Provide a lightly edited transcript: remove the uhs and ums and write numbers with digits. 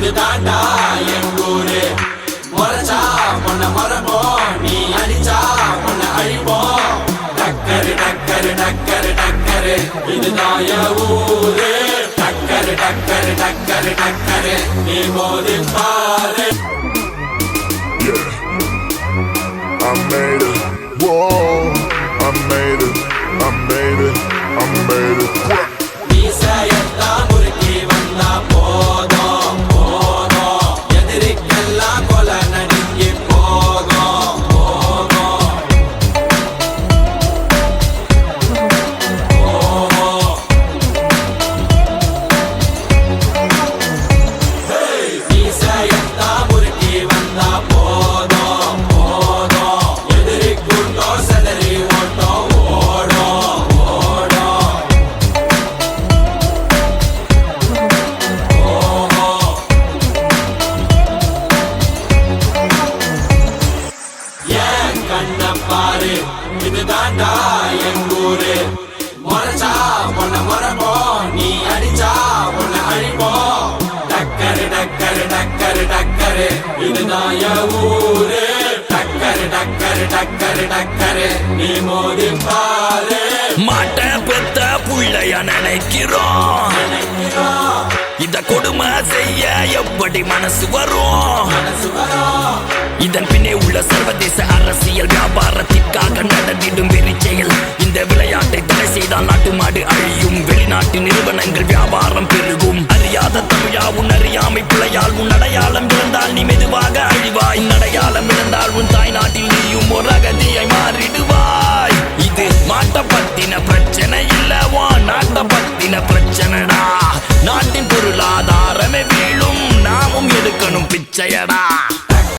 இது தாண்டா எங்கூரு முறைச்சா உன்னை மரபோம் நீ அடிச்சா உன்னை அழிப்போம் டக்கரு டக்கரு டக்கரு டக்கரு இதுதான் என் ஊரு டக்கரு டக்கரு டக்கரு டக்கரு நீ மோதி பாரு. I made it, whoa, I made it, I made it, I made it. மீசையெல்லாம் முறுக்கி வந்தா போதும் போதும் எதிரிக்கெல்லாம் கொலை நடுங்கி போகும் போகும் மீசையெல்லாம் முறுக்கி வந்தா போதும் போதும் எதிரிக்குண்டோ செதறி ஓட்டம் ஓடும் ஓடும் ஏன் கண்ண பாரு இது தாண்டா எங்கூரு முறைச்சா உன்னை மரபோம் நீ அடிச்சா உன்னை அழிப்போம் டக்கரு டக்கரு டக்கரு டக்கரு இதுதான் என் ஊரு டக்கரு டக்கரு டக்கரு டக்கரு நீ மோதி பாரு. மாட்ட பெத்த புள்ளைய நினைக்கிறோம் இத கொடுமை செய்ய எப்படி மனசு வரும் இதன் பின்னே உள்ள சர்வதேச அரசியல் வியாபாரத்திற்காக நடந்திடும் வெறிச்செயல் இந்த விளையாட்டை தடை செய்தால் நாட்டு மாடு அழியும் வெளிநாட்டு நிறுவனங்கள் வியாபாரம் பெருகும் அறியாத தமிழா உன் அறியாமை பிழையால் உன் அடையாளம் இழந்தால் நீ மெதுவாக அழிவாய் அடையாளம் இழந்தால் உன் தாய் நாட்டில் நீயும் ஒரு அகதியை மாறிடுவாய் இது மாட்ட பத்தின பிரச்சனை இல்லவா நாட்ட பத்தின பிரச்சனைடா நாட்டின் பொருளாதாரமே வீழும் நாமும் எடுக்கணும் பிச்சையடா.